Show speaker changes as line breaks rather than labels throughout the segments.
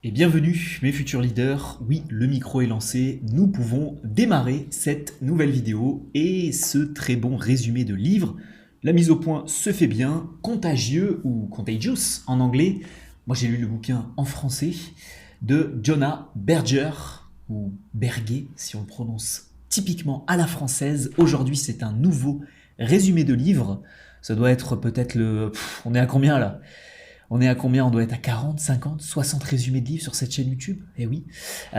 Et bienvenue mes futurs leaders, oui le micro est lancé, nous pouvons démarrer cette nouvelle vidéo et ce très bon résumé de livre. La mise au point se fait bien, Contagieux ou Contagious en anglais. Moi j'ai lu le bouquin en français de Jonah Berger ou Berger si on le prononce typiquement à la française. Aujourd'hui c'est un nouveau résumé de livre, ça doit être peut-être le... on est à combien là? On est à combien? On doit être à 40, 50, 60 résumés de livres sur cette chaîne YouTube. Eh oui. C'est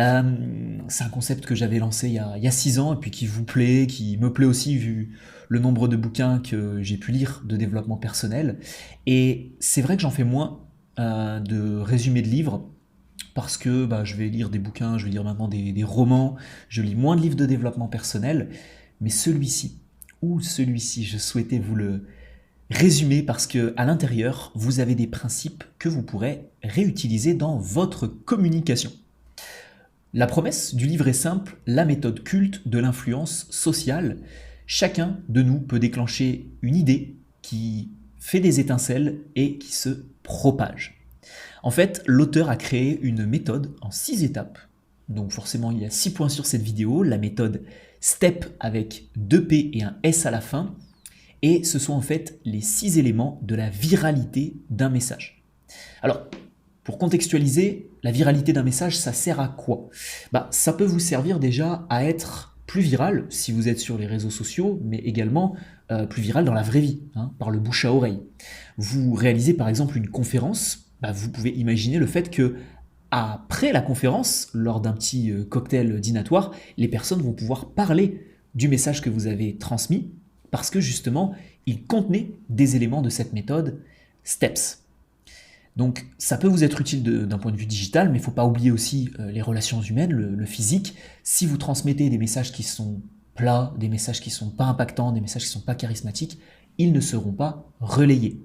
un concept que j'avais lancé il y a 6 ans et puis qui vous plaît, qui me plaît aussi vu le nombre de bouquins que j'ai pu lire de développement personnel. Et c'est vrai que j'en fais moins de résumés de livres parce que je vais lire des bouquins, je vais lire maintenant des romans, je lis moins de livres de développement personnel. Mais celui-ci, je souhaitais vous le résumé parce que à l'intérieur, vous avez des principes que vous pourrez réutiliser dans votre communication. La promesse du livre est simple, la méthode culte de l'influence sociale. Chacun de nous peut déclencher une idée qui fait des étincelles et qui se propage. En fait, l'auteur a créé une méthode en 6 étapes. Donc forcément, il y a 6 points sur cette vidéo. La méthode STEP avec 2 P et un S à la fin. Et ce sont en fait les 6 éléments de la viralité d'un message. Alors, pour contextualiser, la viralité d'un message, ça sert à quoi? Ça peut vous servir déjà à être plus viral si vous êtes sur les réseaux sociaux, mais également plus viral dans la vraie vie, par le bouche à oreille. Vous réalisez par exemple une conférence, vous pouvez imaginer le fait que après la conférence, lors d'un petit cocktail dînatoire, les personnes vont pouvoir parler du message que vous avez transmis, parce que justement, il contenait des éléments de cette méthode STEPS. Donc ça peut vous être utile d'un point de vue digital, mais il ne faut pas oublier aussi les relations humaines, le physique. Si vous transmettez des messages qui sont plats, des messages qui ne sont pas impactants, des messages qui ne sont pas charismatiques, ils ne seront pas relayés.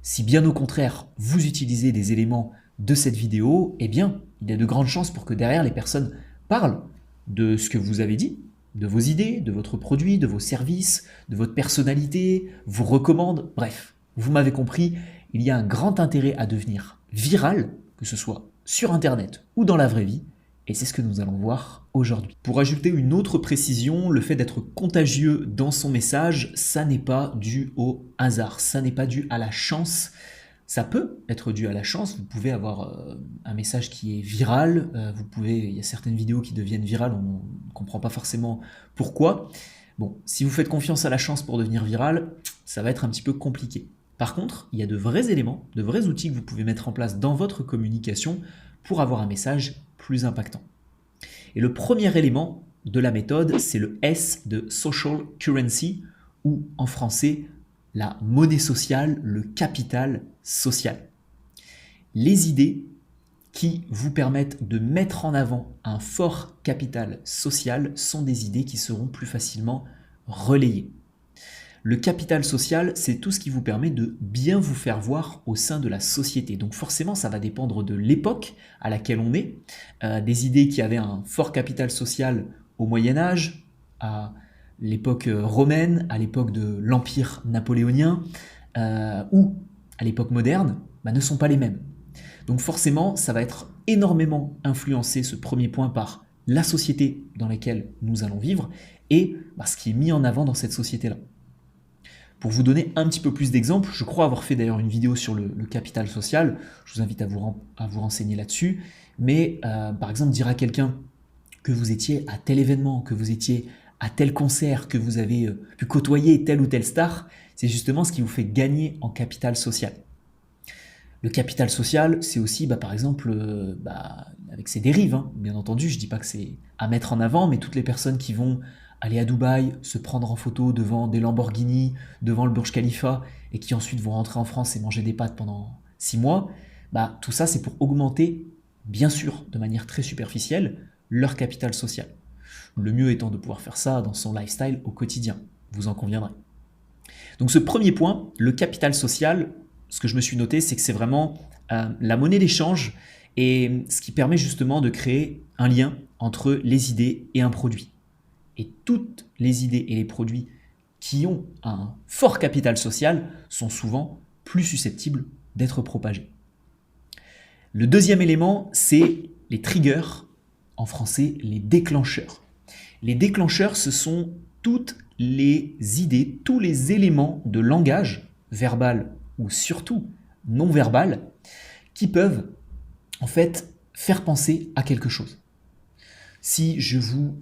Si bien au contraire, vous utilisez des éléments de cette vidéo, eh bien, il y a de grandes chances pour que derrière les personnes parlent de ce que vous avez dit, de vos idées, de votre produit, de vos services, de votre personnalité, vous recommandent, bref, vous m'avez compris, il y a un grand intérêt à devenir viral, que ce soit sur Internet ou dans la vraie vie, et c'est ce que nous allons voir aujourd'hui. Pour ajouter une autre précision, le fait d'être contagieux dans son message, ça n'est pas dû au hasard, ça n'est pas dû à la chance. Ça peut être dû à la chance, vous pouvez avoir un message qui est viral, il y a certaines vidéos qui deviennent virales, on ne comprend pas forcément pourquoi. Bon, si vous faites confiance à la chance pour devenir viral, ça va être un petit peu compliqué. Par contre, il y a de vrais éléments, de vrais outils que vous pouvez mettre en place dans votre communication pour avoir un message plus impactant. Et le premier élément de la méthode, c'est le S de Social Currency, ou en français, la monnaie sociale, le capital social. Les idées qui vous permettent de mettre en avant un fort capital social sont des idées qui seront plus facilement relayées. Le capital social, c'est tout ce qui vous permet de bien vous faire voir au sein de la société. Donc forcément, ça va dépendre de l'époque à laquelle on est. Des idées qui avaient un fort capital social au Moyen-Âge, à l'époque romaine, à l'époque de l'Empire napoléonien ou à l'époque moderne, ne sont pas les mêmes. Donc forcément, ça va être énormément influencé, ce premier point, par la société dans laquelle nous allons vivre et ce qui est mis en avant dans cette société-là. Pour vous donner un petit peu plus d'exemples, je crois avoir fait d'ailleurs une vidéo sur le capital social, je vous invite à vous renseigner là-dessus, mais par exemple dire à quelqu'un que vous étiez à tel événement, que vous étiez à tel concert, que vous avez pu côtoyer telle ou telle star, c'est justement ce qui vous fait gagner en capital social. Le capital social, c'est aussi par exemple avec ses dérives, bien entendu, je ne dis pas que c'est à mettre en avant, mais toutes les personnes qui vont aller à Dubaï, se prendre en photo devant des Lamborghini, devant le Burj Khalifa, et qui ensuite vont rentrer en France et manger des pâtes pendant 6 mois, tout ça c'est pour augmenter, bien sûr, de manière très superficielle, leur capital social. Le mieux étant de pouvoir faire ça dans son lifestyle au quotidien, vous en conviendrez. Donc ce premier point, le capital social, ce que je me suis noté, c'est que c'est vraiment la monnaie d'échange et ce qui permet justement de créer un lien entre les idées et un produit. Et toutes les idées et les produits qui ont un fort capital social sont souvent plus susceptibles d'être propagés. Le deuxième élément, c'est les triggers, en français les déclencheurs. Les déclencheurs, ce sont toutes les idées, tous les éléments de langage, verbal ou surtout non verbal, qui peuvent en fait faire penser à quelque chose. Si je vous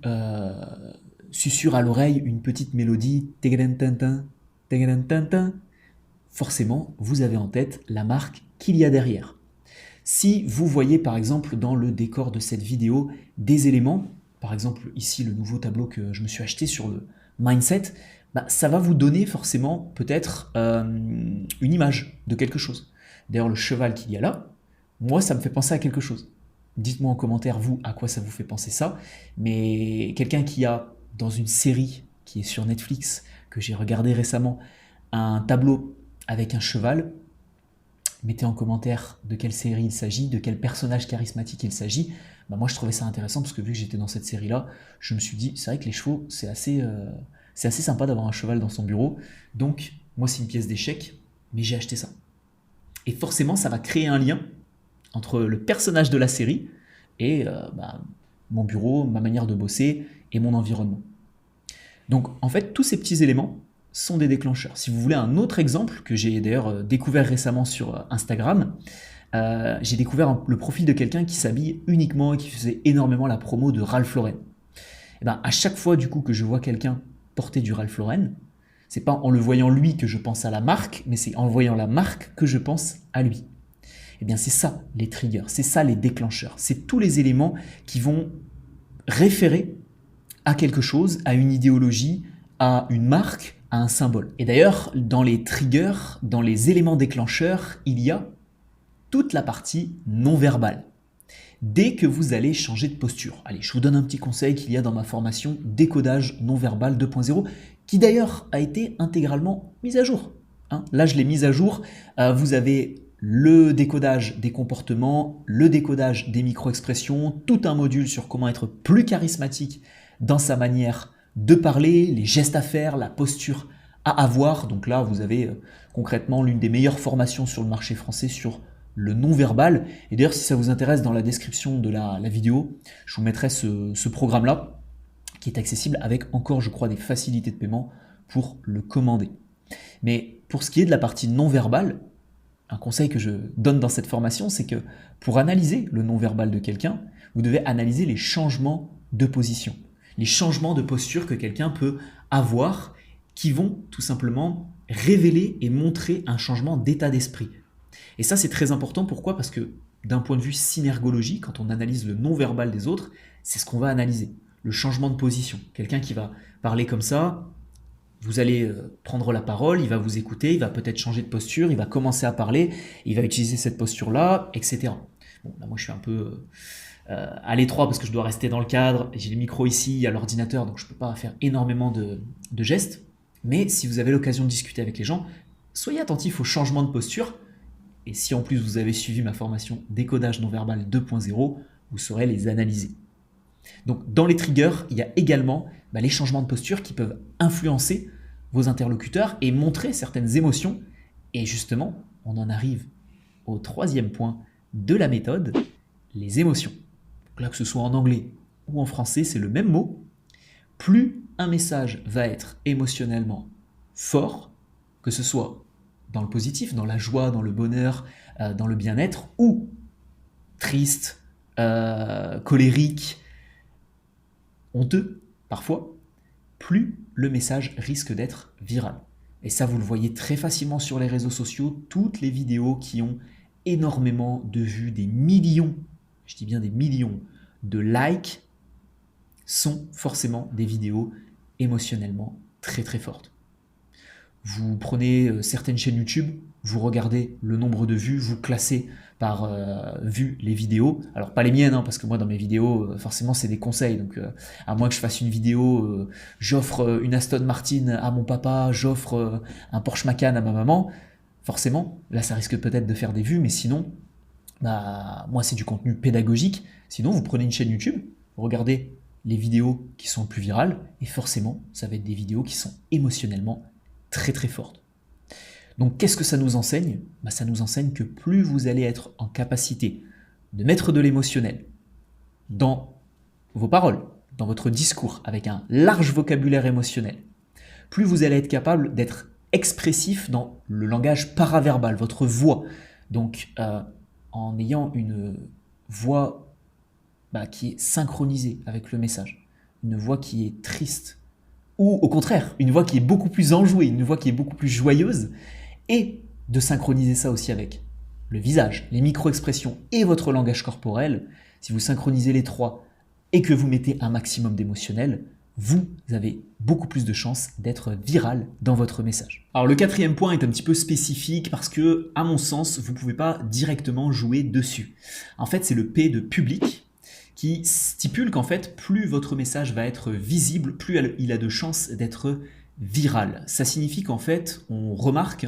susurre à l'oreille une petite mélodie, forcément vous avez en tête la marque qu'il y a derrière. Si vous voyez par exemple dans le décor de cette vidéo des éléments, par exemple ici le nouveau tableau que je me suis acheté sur le mindset, ça va vous donner forcément peut-être une image de quelque chose. D'ailleurs le cheval qu'il y a là, moi ça me fait penser à quelque chose. Dites-moi en commentaire vous à quoi ça vous fait penser ça, mais quelqu'un qui a dans une série qui est sur Netflix, que j'ai regardé récemment, un tableau avec un cheval, mettez en commentaire de quelle série il s'agit, de quel personnage charismatique il s'agit. Moi je trouvais ça intéressant parce que vu que j'étais dans cette série-là, je me suis dit, c'est vrai que les chevaux, c'est assez sympa d'avoir un cheval dans son bureau. Donc moi c'est une pièce d'échec, mais j'ai acheté ça. Et forcément ça va créer un lien entre le personnage de la série et mon bureau, ma manière de bosser et mon environnement. Donc en fait tous ces petits éléments sont des déclencheurs. Si vous voulez un autre exemple que j'ai d'ailleurs découvert récemment sur Instagram, j'ai découvert le profil de quelqu'un qui s'habille uniquement et qui faisait énormément la promo de Ralph Lauren. Et à chaque fois du coup que je vois quelqu'un porter du Ralph Lauren, c'est pas en le voyant lui que je pense à la marque, mais c'est en voyant la marque que je pense à lui. Et bien c'est ça les triggers, c'est ça les déclencheurs, c'est tous les éléments qui vont référer à quelque chose, à une idéologie, à une marque, à un symbole. Et d'ailleurs, dans les triggers, dans les éléments déclencheurs, il y a toute la partie non verbale. Dès que vous allez changer de posture, allez, je vous donne un petit conseil qu'il y a dans ma formation Décodage non verbal 2.0, qui d'ailleurs a été intégralement mise à jour. Là, je l'ai mise à jour. Vous avez le décodage des comportements, le décodage des micro-expressions, tout un module sur comment être plus charismatique dans sa manière de parler, les gestes à faire, la posture à avoir. Donc là, vous avez concrètement l'une des meilleures formations sur le marché français sur le non-verbal. Et d'ailleurs, si ça vous intéresse, dans la description de la vidéo, je vous mettrai ce programme-là qui est accessible avec encore, je crois, des facilités de paiement pour le commander. Mais pour ce qui est de la partie non-verbale, un conseil que je donne dans cette formation, c'est que pour analyser le non-verbal de quelqu'un, vous devez analyser les changements de position, les changements de posture que quelqu'un peut avoir qui vont tout simplement révéler et montrer un changement d'état d'esprit. Et ça, c'est très important. Pourquoi ? Parce que d'un point de vue synergologie, quand on analyse le non-verbal des autres, c'est ce qu'on va analyser, le changement de position. Quelqu'un qui va parler comme ça, vous allez prendre la parole, il va vous écouter, il va peut-être changer de posture, il va commencer à parler, il va utiliser cette posture-là, etc. Bon, là, moi, je suis un peu à l'étroit parce que je dois rester dans le cadre, j'ai les micros ici, à l'ordinateur, donc je ne peux pas faire énormément de gestes. Mais si vous avez l'occasion de discuter avec les gens, soyez attentifs au changement de posture. Et si en plus vous avez suivi ma formation Décodage non-verbal 2.0, vous saurez les analyser. Donc dans les triggers, il y a également les changements de posture qui peuvent influencer vos interlocuteurs et montrer certaines émotions. Et justement, on en arrive au troisième point de la méthode, les émotions. Donc là, que ce soit en anglais ou en français, c'est le même mot. Plus un message va être émotionnellement fort, que ce soit dans le positif, dans la joie, dans le bonheur, dans le bien-être, ou triste, colérique, honteux, parfois, plus le message risque d'être viral. Et ça, vous le voyez très facilement sur les réseaux sociaux, toutes les vidéos qui ont énormément de vues, des millions, je dis bien des millions de likes, sont forcément des vidéos émotionnellement très très fortes. Vous prenez certaines chaînes YouTube, vous regardez le nombre de vues, vous classez par vues les vidéos. Alors pas les miennes, parce que moi dans mes vidéos, forcément c'est des conseils. Donc à moins que je fasse une vidéo, j'offre une Aston Martin à mon papa, j'offre un Porsche Macan à ma maman. Forcément, là ça risque peut-être de faire des vues, mais sinon, moi c'est du contenu pédagogique. Sinon vous prenez une chaîne YouTube, vous regardez les vidéos qui sont plus virales, et forcément ça va être des vidéos qui sont émotionnellement très très forte. Donc qu'est-ce que ça nous enseigne ? Ça nous enseigne que plus vous allez être en capacité de mettre de l'émotionnel dans vos paroles, dans votre discours, avec un large vocabulaire émotionnel, plus vous allez être capable d'être expressif dans le langage paraverbal, votre voix. Donc, en ayant une voix qui est synchronisée avec le message, une voix qui est triste, ou au contraire, une voix qui est beaucoup plus enjouée, une voix qui est beaucoup plus joyeuse, et de synchroniser ça aussi avec le visage, les micro-expressions et votre langage corporel. Si vous synchronisez les trois et que vous mettez un maximum d'émotionnel, vous avez beaucoup plus de chances d'être viral dans votre message. Alors le quatrième point est un petit peu spécifique parce que, à mon sens, vous ne pouvez pas directement jouer dessus. En fait, c'est le P de public qui stipule qu'en fait, plus votre message va être visible, plus il a de chances d'être viral. Ça signifie qu'en fait, on remarque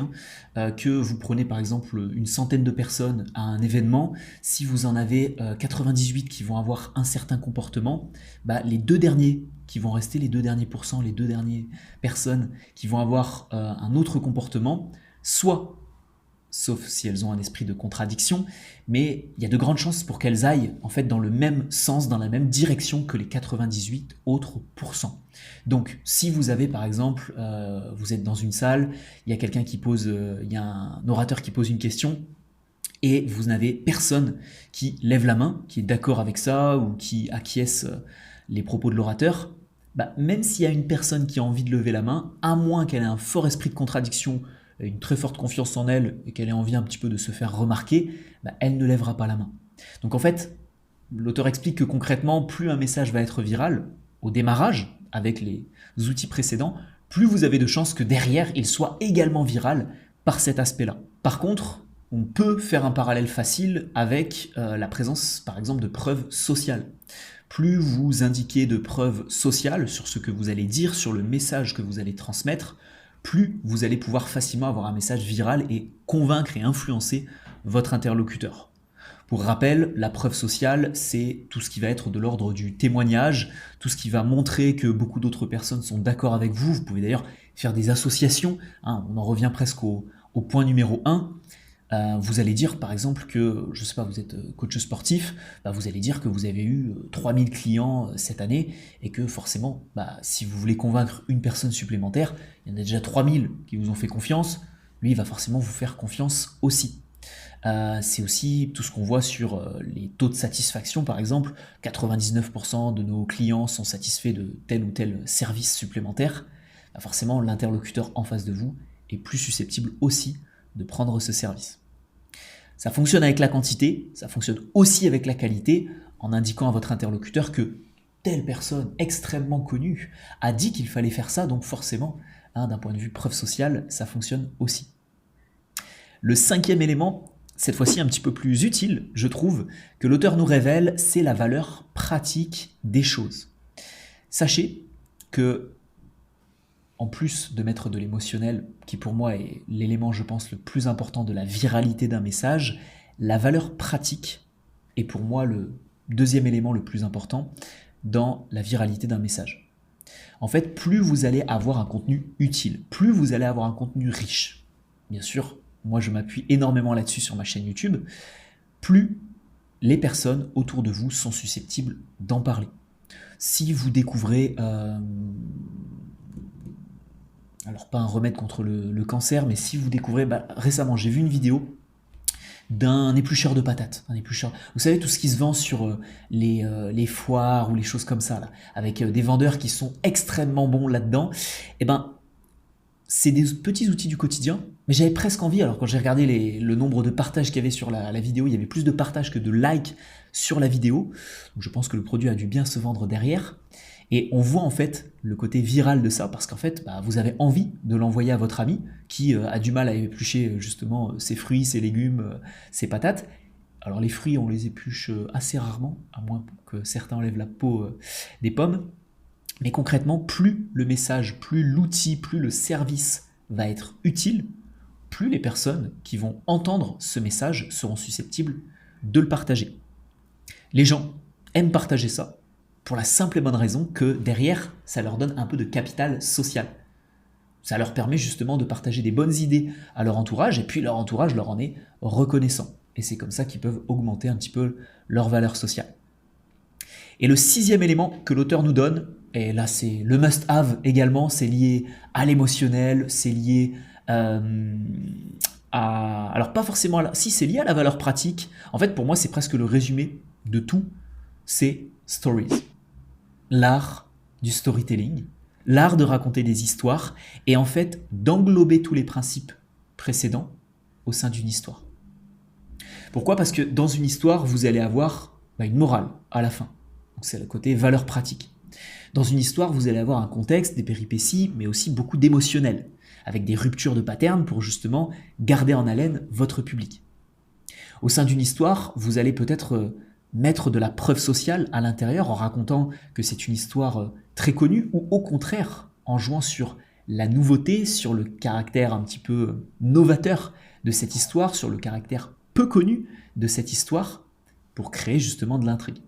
que vous prenez par exemple une centaine de personnes à un événement, si vous en avez 98 qui vont avoir un certain comportement, les deux derniers qui vont rester, les 2 derniers pourcents, les 2 dernières personnes qui vont avoir un autre comportement, soit, sauf si elles ont un esprit de contradiction, mais il y a de grandes chances pour qu'elles aillent en fait dans le même sens, dans la même direction que les 98 autres pourcents. Donc si vous avez par exemple, vous êtes dans une salle, il y a quelqu'un qui pose, il y a un orateur qui pose une question, et vous n'avez personne qui lève la main, qui est d'accord avec ça, ou qui acquiesce les propos de l'orateur, même s'il y a une personne qui a envie de lever la main, à moins qu'elle ait un fort esprit de contradiction, une très forte confiance en elle et qu'elle ait envie un petit peu de se faire remarquer, elle ne lèvera pas la main. Donc en fait, l'auteur explique que concrètement, plus un message va être viral au démarrage avec les outils précédents, plus vous avez de chances que derrière, il soit également viral par cet aspect-là. Par contre, on peut faire un parallèle facile avec la présence, par exemple, de preuves sociales. Plus vous indiquez de preuves sociales sur ce que vous allez dire, sur le message que vous allez transmettre, plus vous allez pouvoir facilement avoir un message viral et convaincre et influencer votre interlocuteur. Pour rappel, la preuve sociale, c'est tout ce qui va être de l'ordre du témoignage, tout ce qui va montrer que beaucoup d'autres personnes sont d'accord avec vous. Vous pouvez d'ailleurs faire des associations, on en revient presque au point numéro 1. Vous allez dire par exemple que, je ne sais pas, vous êtes coach sportif, vous allez dire que vous avez eu 3000 clients cette année et que forcément, si vous voulez convaincre une personne supplémentaire, il y en a déjà 3000 qui vous ont fait confiance, lui il va forcément vous faire confiance aussi. C'est aussi tout ce qu'on voit sur les taux de satisfaction par exemple, 99% de nos clients sont satisfaits de tel ou tel service supplémentaire, forcément l'interlocuteur en face de vous est plus susceptible aussi de prendre ce service. Ça fonctionne avec la quantité, ça fonctionne aussi avec la qualité, en indiquant à votre interlocuteur que telle personne extrêmement connue a dit qu'il fallait faire ça, donc forcément, d'un point de vue preuve sociale, ça fonctionne aussi. Le 5e élément, cette fois-ci un petit peu plus utile, je trouve, que l'auteur nous révèle, c'est la valeur pratique des choses. Sachez que, en plus de mettre de l'émotionnel, qui pour moi est l'élément, je pense, le plus important de la viralité d'un message, la valeur pratique est pour moi le 2e élément le plus important dans la viralité d'un message. En fait, plus vous allez avoir un contenu utile, plus vous allez avoir un contenu riche, bien sûr, moi je m'appuie énormément là-dessus sur ma chaîne YouTube, plus les personnes autour de vous sont susceptibles d'en parler. Si vous découvrez... alors pas un remède contre le cancer, mais si vous découvrez, récemment j'ai vu une vidéo d'un éplucheur de patates, vous savez tout ce qui se vend sur les foires ou les choses comme ça, là, avec des vendeurs qui sont extrêmement bons là-dedans, c'est des petits outils du quotidien, mais j'avais presque envie, alors quand j'ai regardé le nombre de partages qu'il y avait sur la vidéo, il y avait plus de partages que de likes sur la vidéo, donc je pense que le produit a dû bien se vendre derrière. Et on voit en fait le côté viral de ça parce qu'en fait, vous avez envie de l'envoyer à votre ami qui a du mal à éplucher justement ses fruits, ses légumes, ses patates. Alors les fruits, on les épluche assez rarement, à moins que certains enlèvent la peau des pommes. Mais concrètement, plus le message, plus l'outil, plus le service va être utile, plus les personnes qui vont entendre ce message seront susceptibles de le partager. Les gens aiment partager ça, pour la simple et bonne raison que derrière, ça leur donne un peu de capital social. Ça leur permet justement de partager des bonnes idées à leur entourage et puis leur entourage leur en est reconnaissant. Et c'est comme ça qu'ils peuvent augmenter un petit peu leur valeur sociale. Et le 6e élément que l'auteur nous donne, et là c'est le must-have également, c'est lié à l'émotionnel, c'est lié alors pas forcément si c'est lié à la valeur pratique. En fait pour moi c'est presque le résumé de tout, c'est stories. L'art du storytelling, l'art de raconter des histoires et en fait d'englober tous les principes précédents au sein d'une histoire. Pourquoi ? Parce que dans une histoire, vous allez avoir une morale à la fin. Donc c'est le côté valeur pratique. Dans une histoire, vous allez avoir un contexte, des péripéties, mais aussi beaucoup d'émotionnel, avec des ruptures de pattern pour justement garder en haleine votre public. Au sein d'une histoire, vous allez peut-être mettre de la preuve sociale à l'intérieur en racontant que c'est une histoire très connue ou au contraire en jouant sur la nouveauté, sur le caractère un petit peu novateur de cette histoire, sur le caractère peu connu de cette histoire pour créer justement de l'intrigue.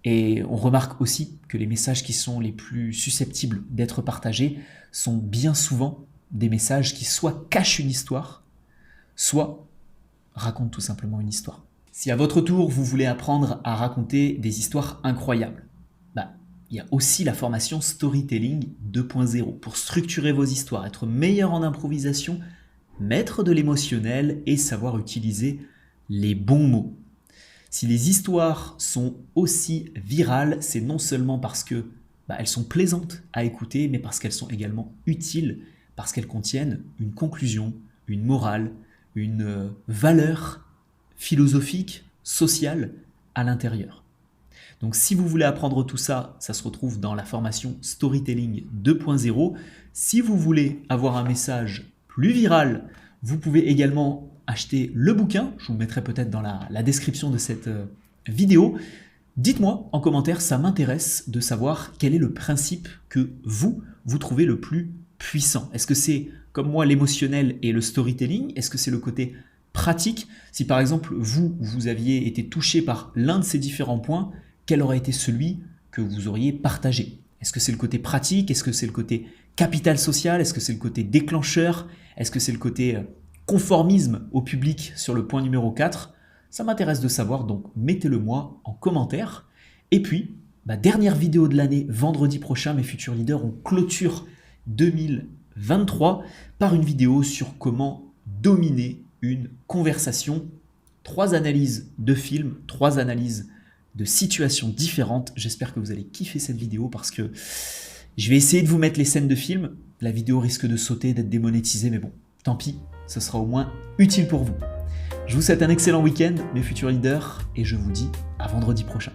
Et on remarque aussi que les messages qui sont les plus susceptibles d'être partagés sont bien souvent des messages qui soit cachent une histoire, soit racontent tout simplement une histoire. Si à votre tour, vous voulez apprendre à raconter des histoires incroyables, il y a aussi la formation Storytelling 2.0 pour structurer vos histoires, être meilleur en improvisation, mettre de l'émotionnel et savoir utiliser les bons mots. Si les histoires sont aussi virales, c'est non seulement parce que elles sont plaisantes à écouter, mais parce qu'elles sont également utiles, parce qu'elles contiennent une conclusion, une morale, une valeur philosophique, sociale à l'intérieur. Donc si vous voulez apprendre tout ça, ça se retrouve dans la formation Storytelling 2.0. Si vous voulez avoir un message plus viral, vous pouvez également acheter le bouquin. Je vous mettrai peut-être dans la description de cette vidéo. Dites-moi en commentaire, ça m'intéresse de savoir quel est le principe que vous trouvez le plus puissant. Est-ce que c'est, comme moi, l'émotionnel et le storytelling? Est-ce que c'est le côté pratique? Si par exemple, vous aviez été touché par l'un de ces différents points, quel aurait été celui que vous auriez partagé? Est-ce que c'est le côté pratique? Est-ce que c'est le côté capital social? Est-ce que c'est le côté déclencheur? Est-ce que c'est le côté conformisme au public sur le point numéro 4? Ça m'intéresse de savoir, donc mettez-le moi en commentaire. Et puis, dernière vidéo de l'année, vendredi prochain, mes futurs leaders, on clôture 2023 par une vidéo sur comment dominer une conversation. 3 analyses de films, 3 analyses de situations différentes. J'espère que vous allez kiffer cette vidéo parce que je vais essayer de vous mettre les scènes de film. La vidéo risque de sauter, d'être démonétisée, mais bon, tant pis, ce sera au moins utile pour vous. Je vous souhaite un excellent week-end, mes futurs leaders, et je vous dis à vendredi prochain.